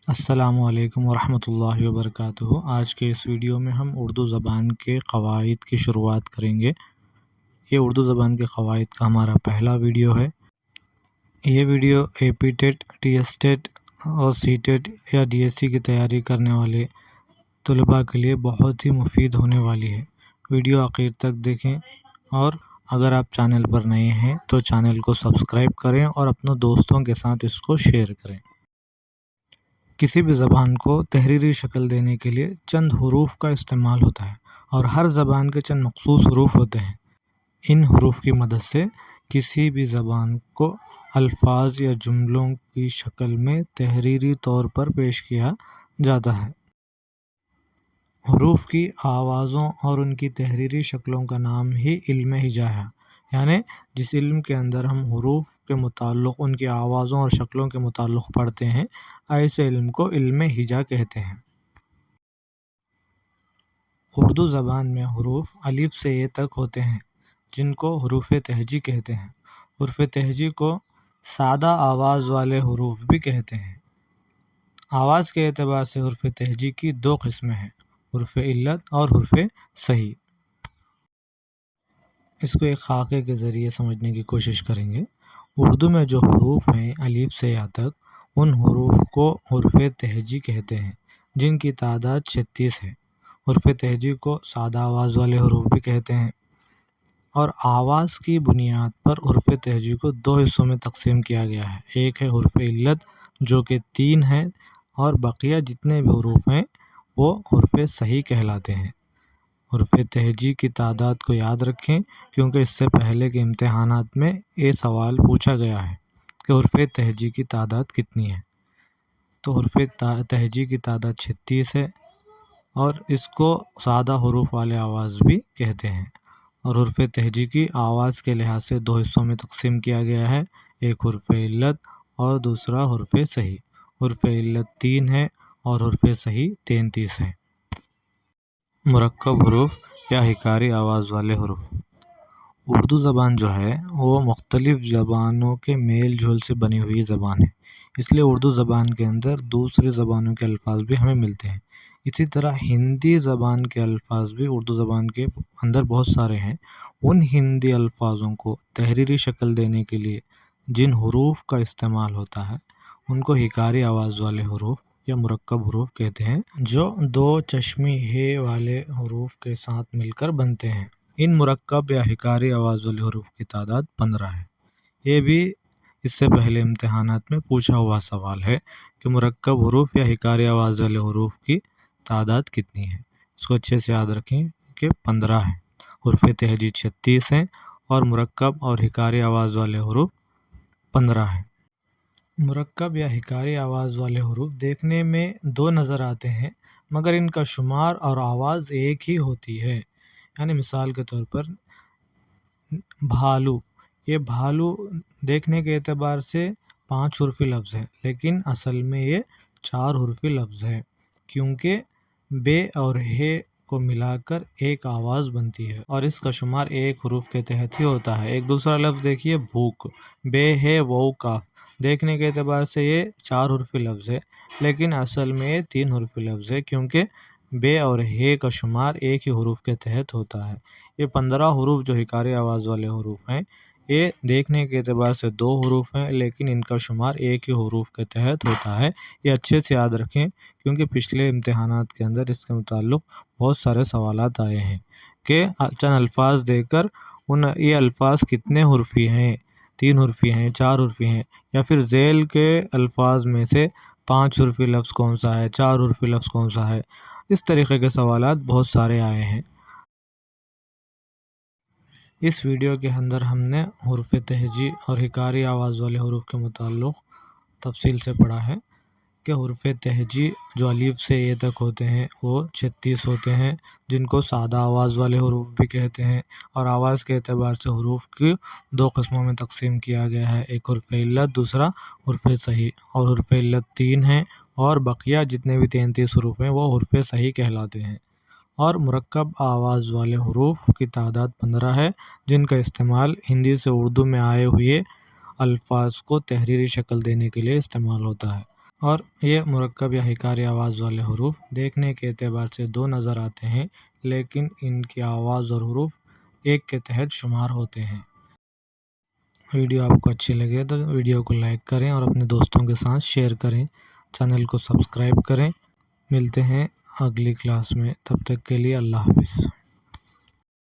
السلام علیکم ورحمۃ اللہ وبرکاتہ۔ آج کے اس ویڈیو میں ہم اردو زبان کے قواعد کی شروعات کریں گے۔ یہ اردو زبان کے قواعد کا ہمارا پہلا ویڈیو ہے۔ یہ ویڈیو اے پی ٹیٹ، ٹی ایس ٹیٹ اور سی ٹیٹ یا ڈی ایس سی کی تیاری کرنے والے طلباء کے لیے بہت ہی مفید ہونے والی ہے۔ ویڈیو آخر تک دیکھیں، اور اگر آپ چینل پر نئے ہیں تو چینل کو سبسکرائب کریں اور اپنے دوستوں کے ساتھ اس کو شیئر کریں۔ کسی بھی زبان کو تحریری شکل دینے کے لیے چند حروف کا استعمال ہوتا ہے، اور ہر زبان کے چند مخصوص حروف ہوتے ہیں۔ ان حروف کی مدد سے کسی بھی زبان کو الفاظ یا جملوں کی شکل میں تحریری طور پر پیش کیا جاتا ہے۔ حروف کی آوازوں اور ان کی تحریری شکلوں کا نام ہی علم ہجا ہے، یعنی جس علم کے اندر ہم حروف کے متعلق ان کی آوازوں اور شکلوں کے متعلق پڑھتے ہیں، ایسے علم کو علم ہجا کہتے ہیں۔ اردو زبان میں حروف الف سے اے تک ہوتے ہیں، جن کو حروف تہجی کہتے ہیں۔ حروف تہجی کو سادہ آواز والے حروف بھی کہتے ہیں۔ آواز کے اعتبار سے حروف تہجی کی دو قسمیں ہیں، حروف علت اور حروف صحیح۔ اس کو ایک خاکے کے ذریعے سمجھنے کی کوشش کریں گے۔ اردو میں جو حروف ہیں الف سے یا تک، ان حروف کو حروف تہجی کہتے ہیں، جن کی تعداد 36 ہے۔ حروف تہجی کو سادہ آواز والے حروف بھی کہتے ہیں، اور آواز کی بنیاد پر حروف تہجی کو دو حصوں میں تقسیم کیا گیا ہے۔ ایک ہے حروف علت، جو کہ 3 ہیں، اور بقیہ جتنے بھی حروف ہیں وہ حروف صحیح کہلاتے ہیں۔ حروف تہجی کی تعداد کو یاد رکھیں، کیونکہ اس سے پہلے کے امتحانات میں یہ سوال پوچھا گیا ہے کہ حروف تہجی کی تعداد کتنی ہے۔ تو حروف تہجی کی تعداد 36 ہے، اور اس کو سادہ حروف والے آواز بھی کہتے ہیں۔ اور حروف تہجی کی آواز کے لحاظ سے دو حصوں میں تقسیم کیا گیا ہے، ایک حرف علت اور دوسرا حرف صحیح۔ حرف علت 3 ہے اور حرف صحیح 33 ہے۔ مرکب حروف یا حکاری آواز والے حروف۔ اردو زبان جو ہے وہ مختلف زبانوں کے میل جول سے بنی ہوئی زبان ہے، اس لیے اردو زبان کے اندر دوسری زبانوں کے الفاظ بھی ہمیں ملتے ہیں۔ اسی طرح ہندی زبان کے الفاظ بھی اردو زبان کے اندر بہت سارے ہیں۔ ان ہندی الفاظوں کو تحریری شکل دینے کے لیے جن حروف کا استعمال ہوتا ہے، ان کو حکاری آواز والے حروف یا مرکب حروف کہتے ہیں، جو دو چشمی ہے والے حروف کے ساتھ مل کر بنتے ہیں۔ ان مرکب یا حکاری آواز والے حروف کی تعداد 15 ہے۔ یہ بھی اس سے پہلے امتحانات میں پوچھا ہوا سوال ہے کہ مرکب حروف یا حکاری آواز والے حروف کی تعداد کتنی ہے۔ اس کو اچھے سے یاد رکھیں کہ 15 ہے۔ حروف تہجی 36 ہیں اور مرکب اور حکاری آواز والے حروف 15 ہیں۔ مرکب یا حکاری آواز والے حروف دیکھنے میں دو نظر آتے ہیں، مگر ان کا شمار اور آواز ایک ہی ہوتی ہے۔ یعنی مثال کے طور پر بھالو، یہ بھالو دیکھنے کے اعتبار سے 5 حرفی لفظ ہے، لیکن اصل میں یہ 4 حرفی لفظ ہے، کیونکہ بے اور ہے کو ملا کر ایک آواز بنتی ہے، اور اس کا شمار ایک حروف کے تحت ہی ہوتا ہے۔ ایک دوسرا لفظ دیکھیے بھوک، بے ہے وو کاف، دیکھنے کے اعتبار سے یہ 4 حرفی لفظ ہے، لیکن اصل میں یہ 3 حرفی لفظ ہے، کیونکہ بے اور ہے کا شمار ایک ہی حروف کے تحت ہوتا ہے۔ یہ 15 حروف جو حکاری آواز والے حروف ہیں، یہ دیکھنے کے اعتبار سے 2 حروف ہیں، لیکن ان کا شمار ایک ہی حروف کے تحت ہوتا ہے۔ یہ اچھے سے یاد رکھیں، کیونکہ پچھلے امتحانات کے اندر اس کے متعلق بہت سارے سوالات آئے ہیں کہ چند الفاظ دے کر یہ الفاظ کتنے حرفی ہیں، 3 حرفی ہیں، 4 حرفی ہیں، یا پھر ذیل کے الفاظ میں سے 5 حرفی لفظ کون سا ہے، 4 حرفی لفظ کون سا ہے۔ اس طریقے کے سوالات بہت سارے آئے ہیں۔ اس ویڈیو کے اندر ہم نے حروف تہجی اور حکاری آواز والے حروف کے متعلق تفصیل سے پڑھا ہے کہ حروف تہجی جو الف سے اے تک ہوتے ہیں وہ 36 ہوتے ہیں، جن کو سادہ آواز والے حروف بھی کہتے ہیں، اور آواز کے اعتبار سے حروف کی 2 قسموں میں تقسیم کیا گیا ہے، ایک حرف علت، دوسرا حرف صحیح۔ اور حرف علت 3 ہیں، اور بقیہ جتنے بھی 33 حروف ہیں وہ حرف صحیح کہلاتے ہیں۔ اور مرکب آواز والے حروف کی تعداد 15 ہے، جن کا استعمال ہندی سے اردو میں آئے ہوئے الفاظ کو تحریری شکل دینے کے لیے استعمال ہوتا ہے۔ اور یہ مرکب یا حکاری آواز والے حروف دیکھنے کے اعتبار سے دو نظر آتے ہیں، لیکن ان کی آواز اور حروف ایک کے تحت شمار ہوتے ہیں۔ ویڈیو آپ کو اچھی لگے تو ویڈیو کو لائک کریں اور اپنے دوستوں کے ساتھ شیئر کریں، چینل کو سبسکرائب کریں۔ ملتے ہیں اگلی کلاس میں، تب تک کے لیے اللہ حافظ۔